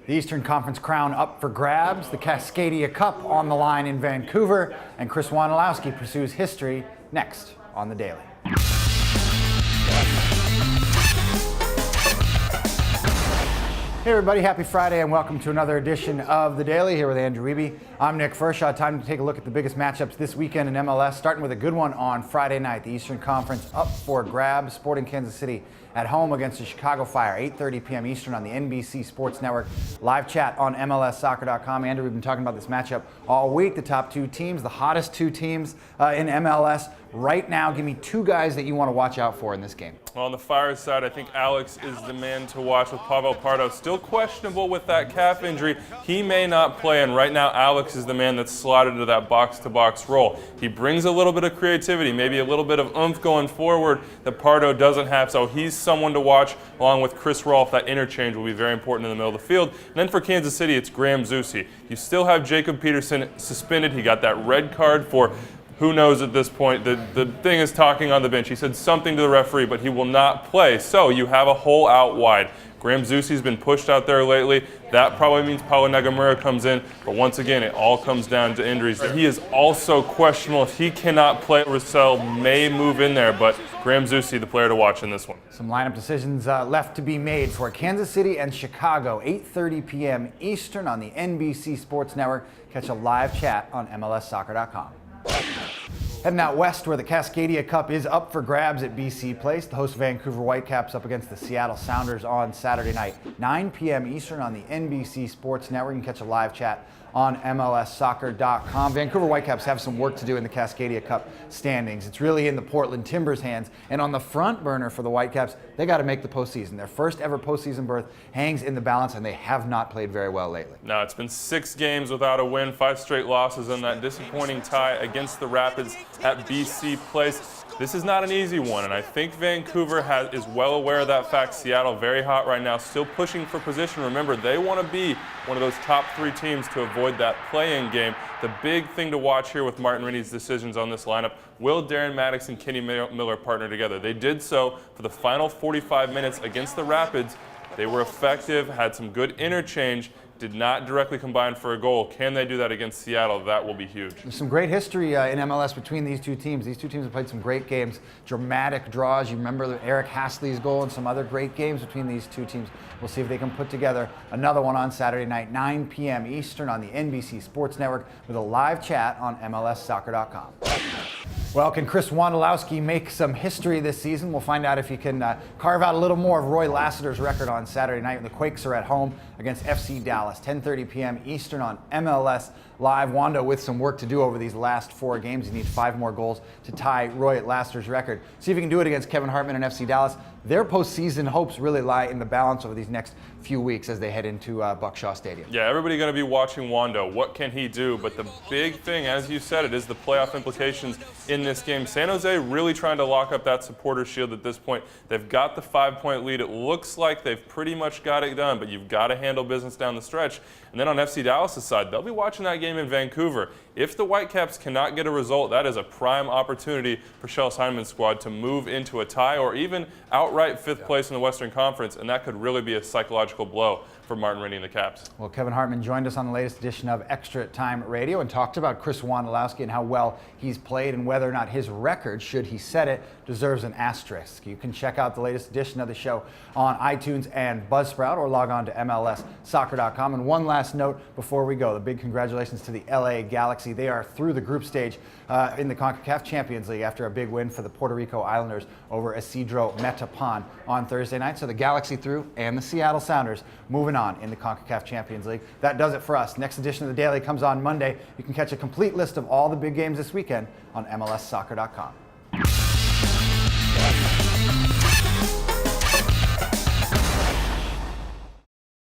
The Eastern Conference crown up for grabs, the Cascadia Cup on the line in Vancouver, and Chris Wondolowski pursues history next on The Daily. Hey everybody, happy Friday and welcome to another edition of The Daily here with Andrew Wiebe. I'm Nick Firchau. Time to take a look at the biggest matchups this weekend in MLS, starting with a good one on Friday night. The Eastern Conference up for grabs, Sporting Kansas City at home against the Chicago Fire, 8:30 p.m. Eastern on the NBC Sports Network. Live chat on MLSsoccer.com. Andrew, we've been talking about this matchup all week. The top two teams, the hottest two teams in MLS. Right now, give me two guys that you want to watch out for in this game. Well, on the Fire's side, I think Alex is the man to watch with Pavel Pardo. Still questionable with that calf injury. He may not play, and right now Alex is the man that's slotted into that box-to-box role. He brings a little bit of creativity, maybe a little bit of oomph going forward that Pardo doesn't have, so he's someone to watch along with Chris Rolfe. That interchange will be very important in the middle of the field. And then for Kansas City, it's Graham Zusi. You still have Jacob Peterson suspended. He got that red card for who knows at this point. The thing is talking on the bench. He said something to the referee, but he will not play. So you have a hole out wide. Graham Zusi's been pushed out there lately. That probably means Paulo Nagamura comes in. But once again, it all comes down to injuries. He is also questionable. If he cannot play, Russell may move in there. But Graham Zusi, the player to watch in this one. Some lineup decisions left to be made for Kansas City and Chicago, 8:30 p.m. Eastern on the NBC Sports Network. Catch a live chat on MLSsoccer.com. Heading out west where the Cascadia Cup is up for grabs at BC Place. The host Vancouver Whitecaps up against the Seattle Sounders on Saturday night, 9 p.m. Eastern on the NBC Sports Network. You can catch a live chat on MLSsoccer.com. Vancouver Whitecaps have some work to do in the Cascadia Cup standings. It's really in the Portland Timbers' hands. And on the front burner for the Whitecaps, they got to make the postseason. Their first ever postseason berth hangs in the balance, and they have not played very well lately. Now, it's been 6 games without a win, 5 straight losses, and that disappointing tie against the Rapids at BC Place. This is not an easy one, and I think Vancouver is well aware of that fact. Seattle very hot right now, still pushing for position. Remember, they want to be one of those top 3 teams to avoid that play-in game. The big thing to watch here with Martin Rennie's decisions on this lineup, will Darren, Mattocks, and Kenny Miller partner together? They did so for the final 45 minutes against the Rapids. They were effective, had some good interchange, did not directly combine for a goal. Can they do that against Seattle? That will be huge. There's some great history in MLS between these two teams. These two teams have played some great games, dramatic draws. You remember Eric Hasley's goal and some other great games between these two teams. We'll see if they can put together another one on Saturday night, 9 p.m. Eastern on the NBC Sports Network with a live chat on MLSsoccer.com. Well, can Chris Wondolowski make some history this season? We'll find out if he can carve out a little more of Roy Lassiter's record on Saturday night when the Quakes are at home against FC Dallas, 10:30 p.m. Eastern on MLS Live. Wondo with some work to do over these last 4 games. He needs 5 more goals to tie Roy Lassiter's record. See if he can do it against Kevin Hartman and FC Dallas. Their postseason hopes really lie in the balance over these next few weeks as they head into Buckshaw Stadium. Yeah, everybody going to be watching Wondo. What can he do? But the big thing, as you said, it is the playoff implications in this game. San Jose really trying to lock up that supporter shield at this point. They've got the 5-point lead. It looks like they've pretty much got it done, but you've got to handle business down the stretch. And then on FC Dallas' side, they'll be watching that game in Vancouver. If the Whitecaps cannot get a result, that is a prime opportunity for Schellas Hyndman's squad to move into a tie or even outright 5th place in the Western Conference, and that could really be a psychological blow for Martin Rennie and the Caps. Well, Kevin Hartman joined us on the latest edition of Extra Time Radio and talked about Chris Wondolowski and how well he's played and whether or not his record, should he set it, deserves an asterisk. You can check out the latest edition of the show on iTunes and Buzzsprout or log on to MLSsoccer.com. And one last note before we go, the big congratulations to the LA Galaxy. They are through the group stage in the CONCACAF Champions League after a big win for the Puerto Rico Islanders over Isidro Metapan on Thursday night. So the Galaxy through and the Seattle Sounders moving on in the CONCACAF Champions League. That does it for us. Next edition of The Daily comes on Monday. You can catch a complete list of all the big games this weekend on MLSsoccer.com.